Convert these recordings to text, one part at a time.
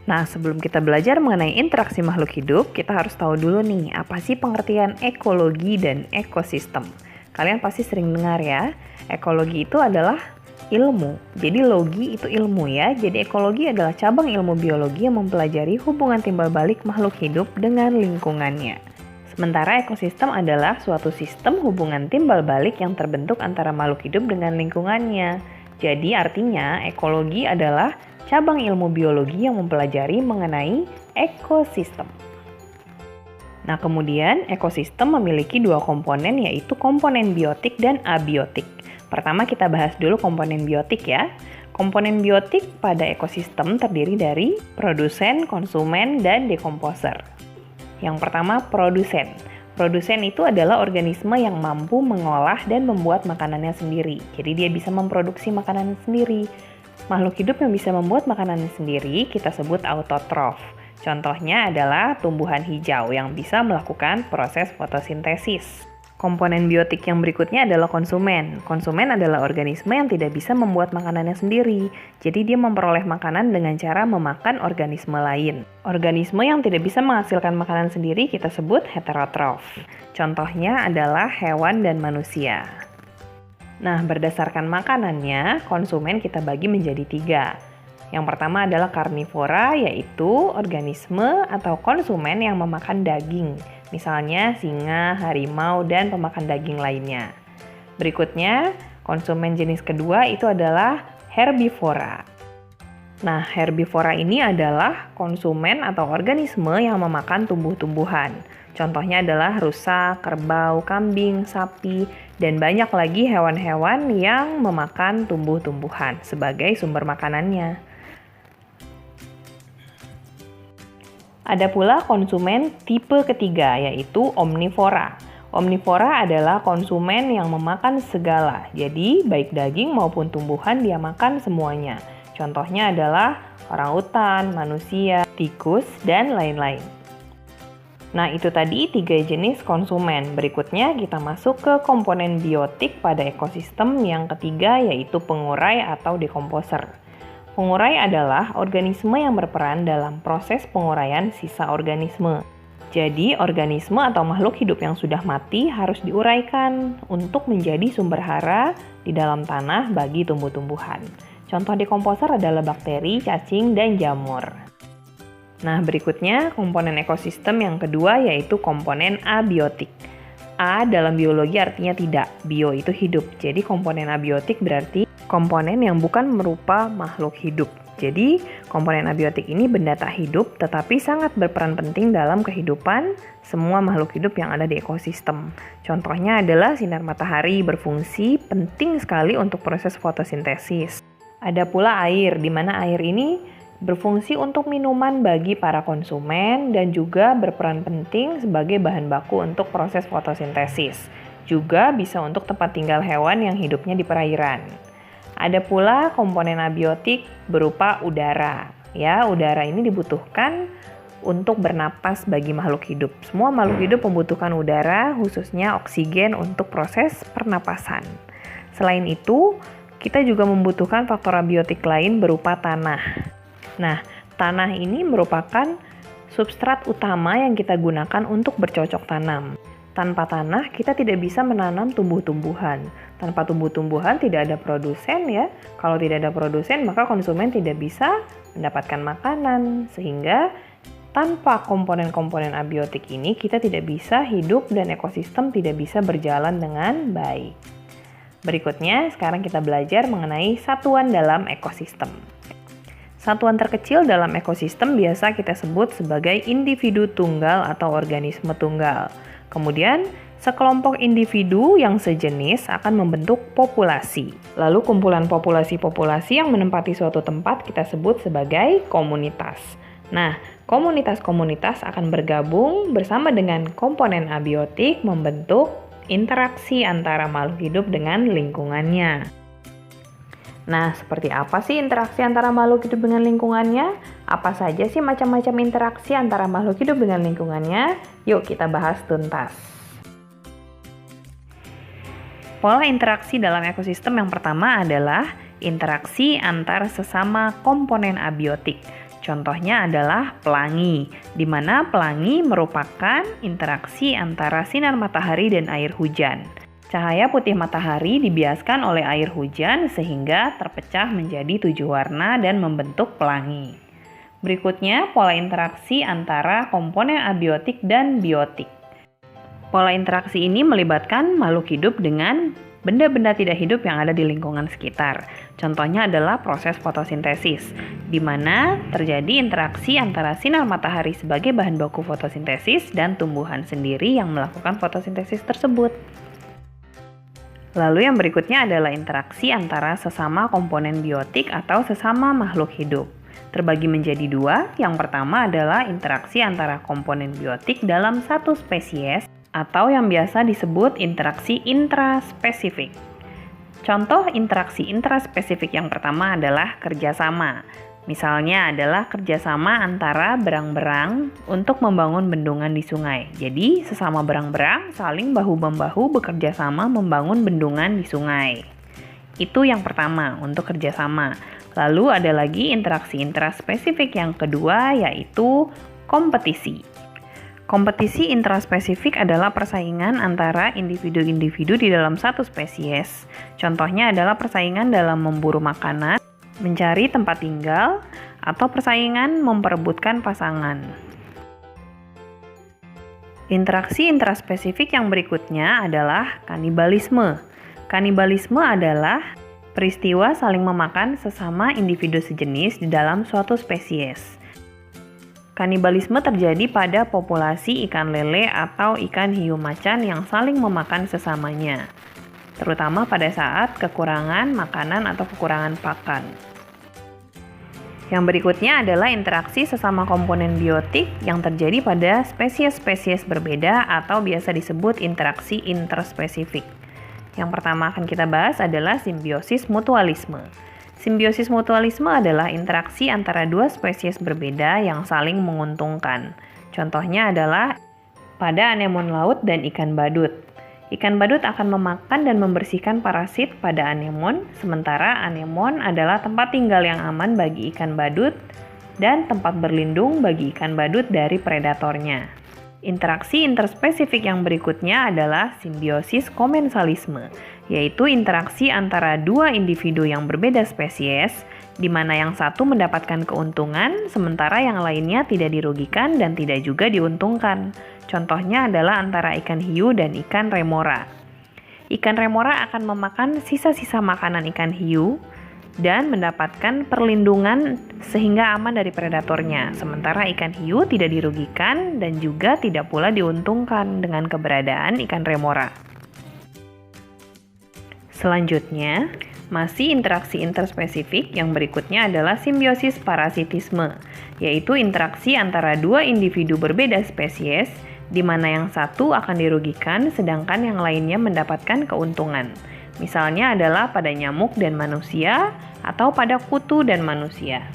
Nah, sebelum kita belajar mengenai interaksi makhluk hidup, kita harus tahu dulu nih, apa sih pengertian ekologi dan ekosistem. Kalian pasti sering dengar ya, ekologi itu adalah ilmu. Jadi logi itu ilmu ya, jadi ekologi adalah cabang ilmu biologi yang mempelajari hubungan timbal balik makhluk hidup dengan lingkungannya. Sementara ekosistem adalah suatu sistem hubungan timbal balik yang terbentuk antara makhluk hidup dengan lingkungannya. Jadi artinya ekologi adalah cabang ilmu biologi yang mempelajari mengenai ekosistem. Nah, kemudian ekosistem memiliki dua komponen, yaitu komponen biotik dan abiotik. Pertama kita bahas dulu komponen biotik ya. Komponen biotik pada ekosistem terdiri dari produsen, konsumen, dan dekomposer. Yang pertama, produsen. Produsen itu adalah organisme yang mampu mengolah dan membuat makanannya sendiri. Jadi dia bisa memproduksi makanan sendiri. Makhluk hidup yang bisa membuat makanan sendiri kita sebut autotrof. Contohnya adalah tumbuhan hijau yang bisa melakukan proses fotosintesis. Komponen biotik yang berikutnya adalah konsumen. Konsumen adalah organisme yang tidak bisa membuat makanannya sendiri. Jadi dia memperoleh makanan dengan cara memakan organisme lain. Organisme yang tidak bisa menghasilkan makanan sendiri kita sebut heterotrof. Contohnya adalah hewan dan manusia. Nah, berdasarkan makanannya, konsumen kita bagi menjadi 3. Yang pertama adalah karnivora, yaitu organisme atau konsumen yang memakan daging. Misalnya singa, harimau, dan pemakan daging lainnya. Berikutnya, konsumen jenis kedua itu adalah herbivora. Nah, herbivora ini adalah konsumen atau organisme yang memakan tumbuh-tumbuhan. Contohnya adalah rusa, kerbau, kambing, sapi, dan banyak lagi hewan-hewan yang memakan tumbuh-tumbuhan sebagai sumber makanannya. Ada pula konsumen tipe ketiga, yaitu omnivora. Omnivora adalah konsumen yang memakan segala, jadi baik daging maupun tumbuhan dia makan semuanya. Contohnya adalah orangutan, manusia, tikus, dan lain-lain. Nah, itu tadi 3 jenis konsumen. Berikutnya kita masuk ke komponen biotik pada ekosistem yang ketiga, yaitu pengurai atau dekomposer. Pengurai adalah organisme yang berperan dalam proses penguraian sisa organisme. Jadi, organisme atau makhluk hidup yang sudah mati harus diuraikan untuk menjadi sumber hara di dalam tanah bagi tumbuh-tumbuhan. Contoh dekomposer adalah bakteri, cacing, dan jamur. Nah, berikutnya komponen ekosistem yang kedua yaitu komponen abiotik. A dalam biologi artinya tidak, bio itu hidup. Jadi komponen abiotik berarti komponen yang bukan berupa makhluk hidup. Jadi komponen abiotik ini benda tak hidup tetapi sangat berperan penting dalam kehidupan semua makhluk hidup yang ada di ekosistem. Contohnya adalah sinar matahari berfungsi penting sekali untuk proses fotosintesis. Ada pula air, di mana air ini berfungsi untuk minuman bagi para konsumen dan juga berperan penting sebagai bahan baku untuk proses fotosintesis. Juga bisa untuk tempat tinggal hewan yang hidupnya di perairan. Ada pula komponen abiotik berupa udara. Ya, udara ini dibutuhkan untuk bernapas bagi makhluk hidup. Semua makhluk hidup membutuhkan udara, khususnya oksigen untuk proses pernapasan. Selain itu, kita juga membutuhkan faktor abiotik lain berupa tanah. Nah, tanah ini merupakan substrat utama yang kita gunakan untuk bercocok tanam. Tanpa tanah, kita tidak bisa menanam tumbuh-tumbuhan. Tanpa tumbuh-tumbuhan tidak ada produsen ya. Kalau tidak ada produsen, maka konsumen tidak bisa mendapatkan makanan. Sehingga tanpa komponen-komponen abiotik ini, kita tidak bisa hidup dan ekosistem tidak bisa berjalan dengan baik. Berikutnya, sekarang kita belajar mengenai satuan dalam ekosistem. Satuan terkecil dalam ekosistem biasa kita sebut sebagai individu tunggal atau organisme tunggal. Kemudian, sekelompok individu yang sejenis akan membentuk populasi. Lalu kumpulan populasi-populasi yang menempati suatu tempat kita sebut sebagai komunitas. Nah, komunitas-komunitas akan bergabung bersama dengan komponen abiotik membentuk interaksi antara makhluk hidup dengan lingkungannya. Nah, seperti apa sih interaksi antara makhluk hidup dengan lingkungannya? Apa saja sih macam-macam interaksi antara makhluk hidup dengan lingkungannya? Yuk kita bahas tuntas. Pola interaksi dalam ekosistem yang pertama adalah interaksi antar sesama komponen abiotik. Contohnya adalah pelangi, di mana pelangi merupakan interaksi antara sinar matahari dan air hujan. Cahaya putih matahari dibiaskan oleh air hujan sehingga terpecah menjadi 7 warna dan membentuk pelangi. Berikutnya, pola interaksi antara komponen abiotik dan biotik. Pola interaksi ini melibatkan makhluk hidup dengan benda-benda tidak hidup yang ada di lingkungan sekitar. Contohnya adalah proses fotosintesis, di mana terjadi interaksi antara sinar matahari sebagai bahan baku fotosintesis dan tumbuhan sendiri yang melakukan fotosintesis tersebut. Lalu yang berikutnya adalah interaksi antara sesama komponen biotik atau sesama makhluk hidup. Terbagi menjadi 2, yang pertama adalah interaksi antara komponen biotik dalam satu spesies atau yang biasa disebut interaksi intraspesifik. Contoh interaksi intraspesifik yang pertama adalah kerjasama. Misalnya adalah kerjasama antara berang-berang untuk membangun bendungan di sungai. Jadi sesama berang-berang saling bahu-membahu bekerja sama membangun bendungan di sungai. Itu yang pertama untuk kerjasama. Lalu ada lagi interaksi intraspesifik yang kedua yaitu kompetisi. Kompetisi intraspesifik adalah persaingan antara individu-individu di dalam satu spesies. Contohnya adalah persaingan dalam memburu makanan, mencari tempat tinggal, atau persaingan memperebutkan pasangan. Interaksi intraspesifik yang berikutnya adalah kanibalisme. Kanibalisme adalah peristiwa saling memakan sesama individu sejenis di dalam suatu spesies. Kanibalisme terjadi pada populasi ikan lele atau ikan hiu macan yang saling memakan sesamanya, terutama pada saat kekurangan makanan atau kekurangan pakan. Yang berikutnya adalah interaksi sesama komponen biotik yang terjadi pada spesies-spesies berbeda atau biasa disebut interaksi interspesifik. Yang pertama akan kita bahas adalah simbiosis mutualisme. Simbiosis mutualisme adalah interaksi antara dua spesies berbeda yang saling menguntungkan. Contohnya adalah pada anemon laut dan ikan badut. Ikan badut akan memakan dan membersihkan parasit pada anemon, sementara anemon adalah tempat tinggal yang aman bagi ikan badut dan tempat berlindung bagi ikan badut dari predatornya. Interaksi interspesifik yang berikutnya adalah simbiosis komensalisme, yaitu interaksi antara dua individu yang berbeda spesies, di mana yang satu mendapatkan keuntungan, sementara yang lainnya tidak dirugikan dan tidak juga diuntungkan. Contohnya adalah antara ikan hiu dan ikan remora. Ikan remora akan memakan sisa-sisa makanan ikan hiu dan mendapatkan perlindungan sehingga aman dari predatornya. Sementara ikan hiu tidak dirugikan dan juga tidak pula diuntungkan dengan keberadaan ikan remora. Selanjutnya, masih interaksi interspesifik yang berikutnya adalah simbiosis parasitisme, yaitu interaksi antara dua individu berbeda spesies, di mana yang satu akan dirugikan sedangkan yang lainnya mendapatkan keuntungan. Misalnya adalah pada nyamuk dan manusia atau pada kutu dan manusia.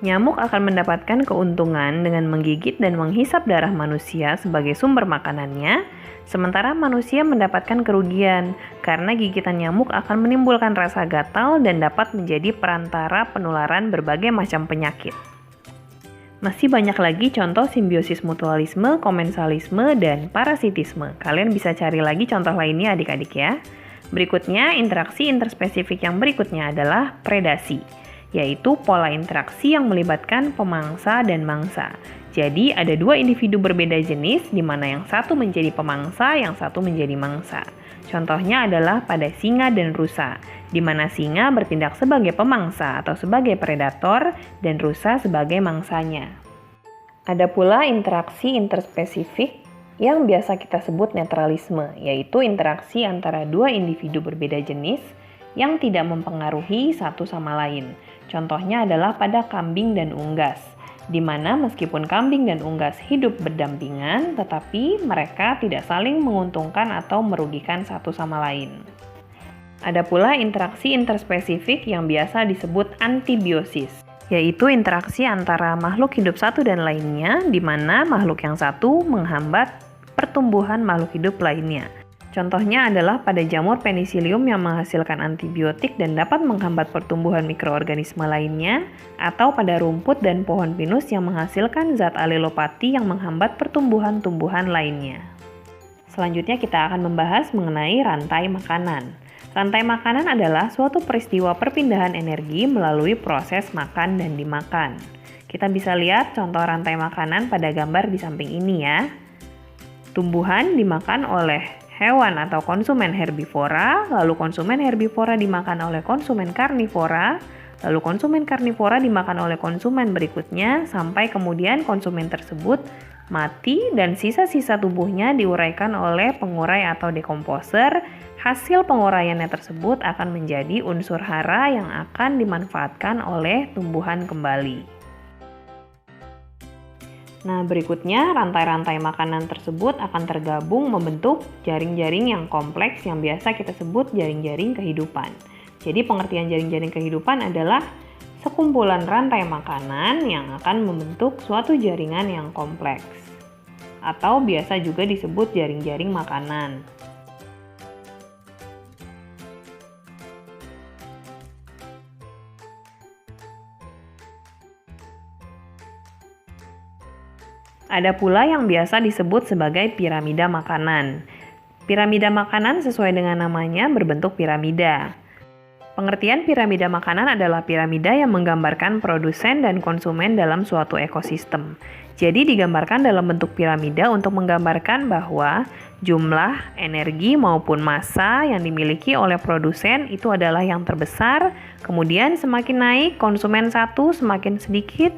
Nyamuk akan mendapatkan keuntungan dengan menggigit dan menghisap darah manusia sebagai sumber makanannya, sementara manusia mendapatkan kerugian karena gigitan nyamuk akan menimbulkan rasa gatal dan dapat menjadi perantara penularan berbagai macam penyakit. Masih banyak lagi contoh simbiosis mutualisme, komensalisme, dan parasitisme. Kalian bisa cari lagi contoh lainnya adik-adik ya. Berikutnya, interaksi interspesifik yang berikutnya adalah predasi, yaitu pola interaksi yang melibatkan pemangsa dan mangsa. Jadi, ada dua individu berbeda jenis, di mana yang satu menjadi pemangsa, yang satu menjadi mangsa. Contohnya adalah pada singa dan rusa, di mana singa bertindak sebagai pemangsa atau sebagai predator, dan rusa sebagai mangsanya. Ada pula interaksi interspesifik yang biasa kita sebut netralisme, yaitu interaksi antara dua individu berbeda jenis yang tidak mempengaruhi satu sama lain. Contohnya adalah pada kambing dan unggas, di mana meskipun kambing dan unggas hidup berdampingan, tetapi mereka tidak saling menguntungkan atau merugikan satu sama lain. Ada pula interaksi interspesifik yang biasa disebut antibiosis, yaitu interaksi antara makhluk hidup satu dan lainnya, di mana makhluk yang satu menghambat pertumbuhan makhluk hidup lainnya. Contohnya adalah pada jamur penicillium yang menghasilkan antibiotik dan dapat menghambat pertumbuhan mikroorganisme lainnya, atau pada rumput dan pohon pinus yang menghasilkan zat alelopati yang menghambat pertumbuhan tumbuhan lainnya. Selanjutnya kita akan membahas mengenai rantai makanan. Rantai makanan adalah suatu peristiwa perpindahan energi melalui proses makan dan dimakan. Kita bisa lihat contoh rantai makanan pada gambar di samping ini ya. Tumbuhan dimakan oleh hewan atau konsumen herbivora, lalu konsumen herbivora dimakan oleh konsumen karnivora, lalu konsumen karnivora dimakan oleh konsumen berikutnya, sampai kemudian konsumen tersebut mati dan sisa-sisa tubuhnya diuraikan oleh pengurai atau dekomposer. Hasil penguraiannya tersebut akan menjadi unsur hara yang akan dimanfaatkan oleh tumbuhan kembali. Nah, berikutnya rantai-rantai makanan tersebut akan tergabung membentuk jaring-jaring yang kompleks yang biasa kita sebut jaring-jaring kehidupan. Jadi pengertian jaring-jaring kehidupan adalah sekumpulan rantai makanan yang akan membentuk suatu jaringan yang kompleks. Atau biasa juga disebut jaring-jaring makanan. Ada pula yang biasa disebut sebagai piramida makanan. Piramida makanan sesuai dengan namanya berbentuk piramida. Pengertian piramida makanan adalah piramida yang menggambarkan produsen dan konsumen dalam suatu ekosistem. Jadi digambarkan dalam bentuk piramida untuk menggambarkan bahwa jumlah energi maupun massa yang dimiliki oleh produsen itu adalah yang terbesar, kemudian semakin naik konsumen 1 semakin sedikit,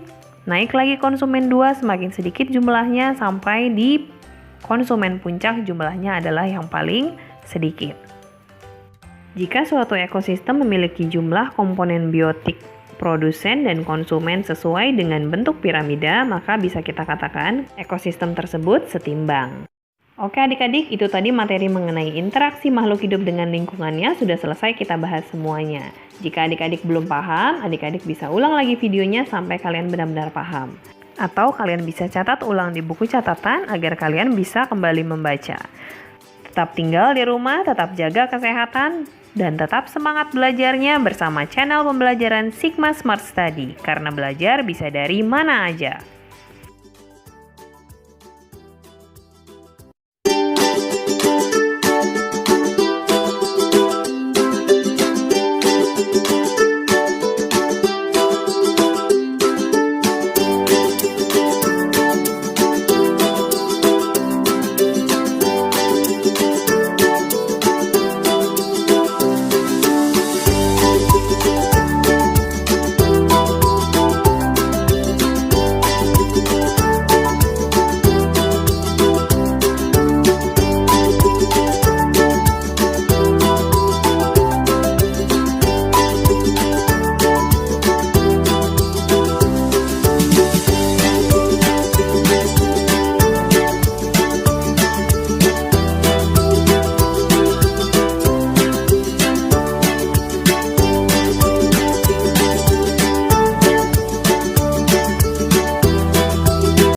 naik lagi konsumen 2 semakin sedikit jumlahnya sampai di konsumen puncak jumlahnya adalah yang paling sedikit. Jika suatu ekosistem memiliki jumlah komponen biotik produsen dan konsumen sesuai dengan bentuk piramida, maka bisa kita katakan ekosistem tersebut setimbang. Oke adik-adik, itu tadi materi mengenai interaksi makhluk hidup dengan lingkungannya sudah selesai kita bahas semuanya. Jika adik-adik belum paham, adik-adik bisa ulang lagi videonya sampai kalian benar-benar paham. Atau kalian bisa catat ulang di buku catatan agar kalian bisa kembali membaca. Tetap tinggal di rumah, tetap jaga kesehatan, dan tetap semangat belajarnya bersama channel pembelajaran Sigma Smart Study. Karena belajar bisa dari mana aja.